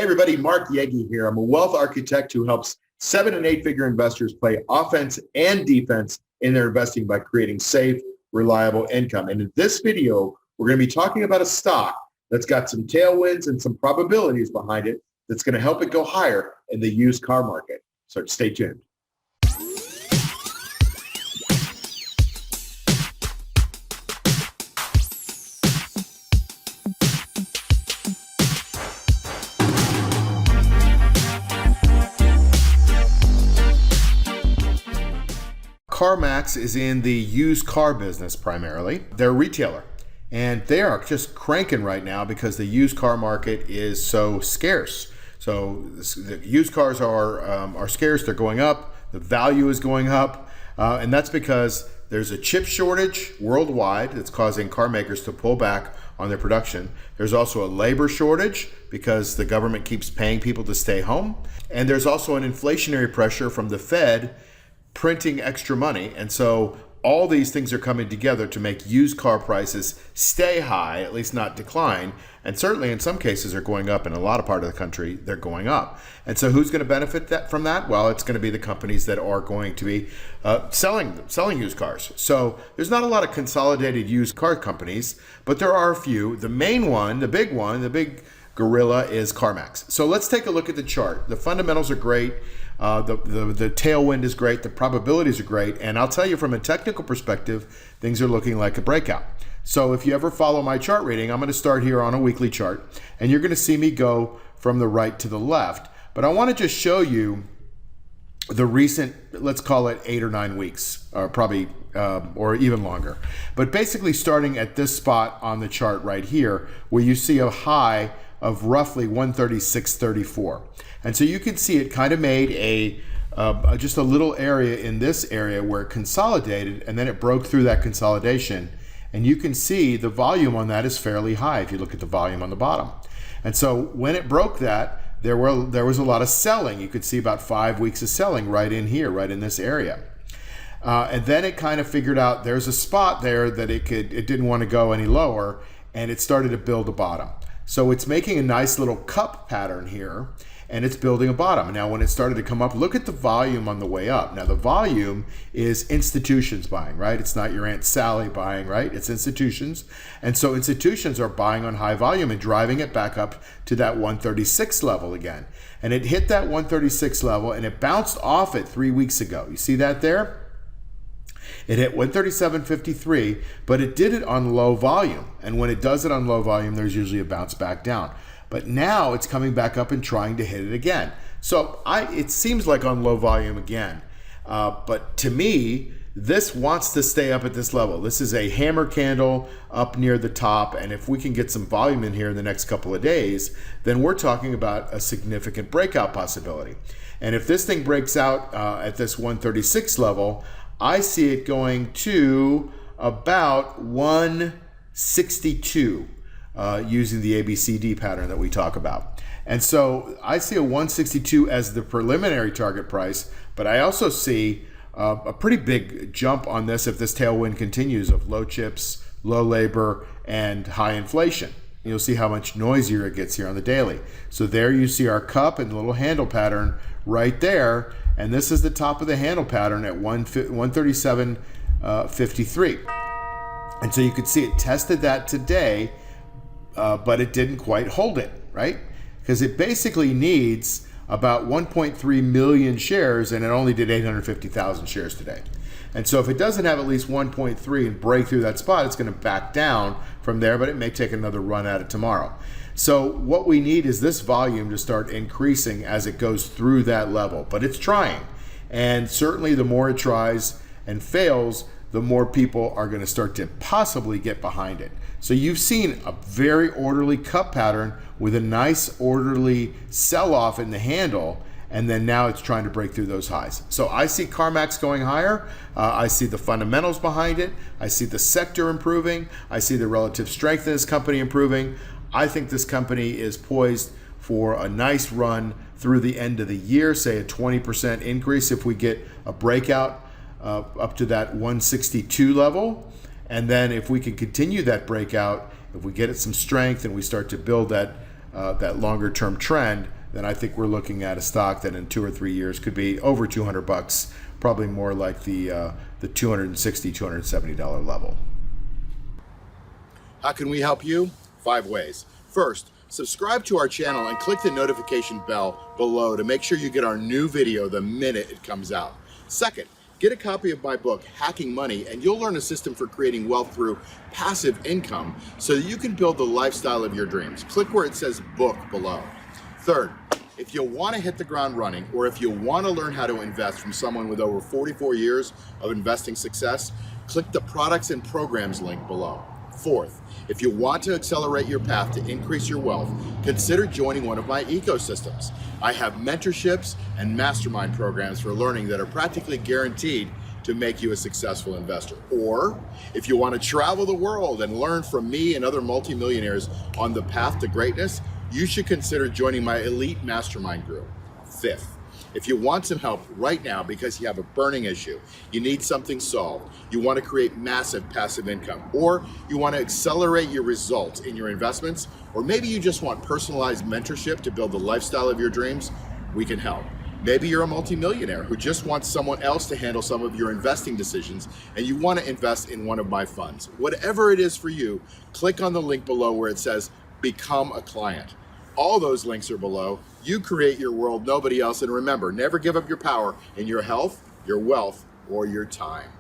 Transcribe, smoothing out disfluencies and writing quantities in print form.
everybody, Mark Yegge here. I'm a wealth architect who helps 7- and 8-figure investors play offense and defense in their investing by creating safe, reliable income. And in this video, we're going to be talking about a stock that's got some tailwinds and some probabilities behind it that's going to help it go higher in the used car market. So stay tuned. CarMax is in the used car business primarily. They're a retailer, and they are just cranking right now because the used car market is so scarce. So the used cars are scarce. They're going up. The value is going up, and that's because there's a chip shortage worldwide that's causing car makers to pull back on their production. There's also a labor shortage because the government keeps paying people to stay home, and there's also an inflationary pressure from the Fed printing extra money. And so all these things are coming together to make used car prices stay high, at least not decline. And certainly in some cases are going up. In a lot of part of the country, they're going up. And so who's going to benefit from that? Well, it's going to be the companies that are going to be selling used cars. So there's not a lot of consolidated used car companies, but there are a few. The main one, the big gorilla is CarMax. So let's take a look at the chart. The fundamentals are great. The tailwind is great. The probabilities are great. And I'll tell you from a technical perspective, things are looking like a breakout. So if you ever follow my chart reading, I'm going to start here on a weekly chart, and you're going to see me go from the right to the left. But I want to just show you the recent, let's call it 8 or 9 weeks, or probably, or even longer. But basically starting at this spot on the chart right here, where you see a high of roughly 136.34. And so you can see it kind of made just a little area in this area where it consolidated, and then it broke through that consolidation. And you can see the volume on that is fairly high if you look at the volume on the bottom. And so when it broke that, there was a lot of selling. You could see about 5 weeks of selling right in here, right in this area. And then it kind of figured out there's a spot there that it didn't want to go any lower, and it started to build a bottom. So it's making a nice little cup pattern here, and it's building a bottom. Now, when it started to come up, look at the volume on the way up. Now, the volume is institutions buying, right? It's not your Aunt Sally buying, right? It's institutions. And so institutions are buying on high volume and driving it back up to that 136 level again. And it hit that 136 level, and it bounced off it 3 weeks ago. You see that there? It hit 137.53, but it did it on low volume. And when it does it on low volume, there's usually a bounce back down. But now it's coming back up and trying to hit it again. So it seems like on low volume again. But to me, this wants to stay up at this level. This is a hammer candle up near the top. And if we can get some volume in here in the next couple of days, then we're talking about a significant breakout possibility. And if this thing breaks out at this 136 level, I see it going to about 162 using the ABCD pattern that we talk about. And so I see a 162 as the preliminary target price, but I also see a pretty big jump on this if this tailwind continues of low chips, low labor, and high inflation. You'll see how much noisier it gets here on the daily. So there you see our cup and the little handle pattern right there. And this is the top of the handle pattern at 137.53. And so you could see it tested that today, but it didn't quite hold it, right? Because it basically needs about 1.3 million shares, and it only did 850,000 shares today. And so if it doesn't have at least 1.3 and break through that spot, it's going to back down from there, but it may take another run at it tomorrow. So what we need is this volume to start increasing as it goes through that level, but it's trying. And certainly the more it tries and fails, the more people are going to start to possibly get behind it. So you've seen a very orderly cup pattern with a nice orderly sell-off in the handle, and then now it's trying to break through those highs. So I see CarMax going higher. I see the fundamentals behind it. I see the sector improving. I see the relative strength of this company improving. I think this company is poised for a nice run through the end of the year, say a 20% increase if we get a breakout up to that 162 level. And then if we can continue that breakout, if we get it some strength and we start to build that longer term trend, then I think we're looking at a stock that in 2 or 3 years could be over $200, probably more like the $260, $270 level. How can we help you? 5 ways. First, subscribe to our channel and click the notification bell below to make sure you get our new video the minute it comes out. Second, get a copy of my book, Hacking Money, and you'll learn a system for creating wealth through passive income so that you can build the lifestyle of your dreams. Click where it says book below. Third, if you want to hit the ground running, or if you want to learn how to invest from someone with over 44 years of investing success, click the products and programs link below. Fourth, if you want to accelerate your path to increase your wealth, consider joining one of my ecosystems. I have mentorships and mastermind programs for learning that are practically guaranteed to make you a successful investor. Or if you want to travel the world and learn from me and other multimillionaires on the path to greatness, you should consider joining my elite mastermind group. Fifth, if you want some help right now because you have a burning issue, you need something solved, you want to create massive passive income, or you want to accelerate your results in your investments, or maybe you just want personalized mentorship to build the lifestyle of your dreams, we can help. Maybe you're a multimillionaire who just wants someone else to handle some of your investing decisions and you want to invest in one of my funds. Whatever it is for you, click on the link below where it says Become a Client. All those links are below. You create your world, nobody else. And remember, never give up your power in your health, your wealth, or your time.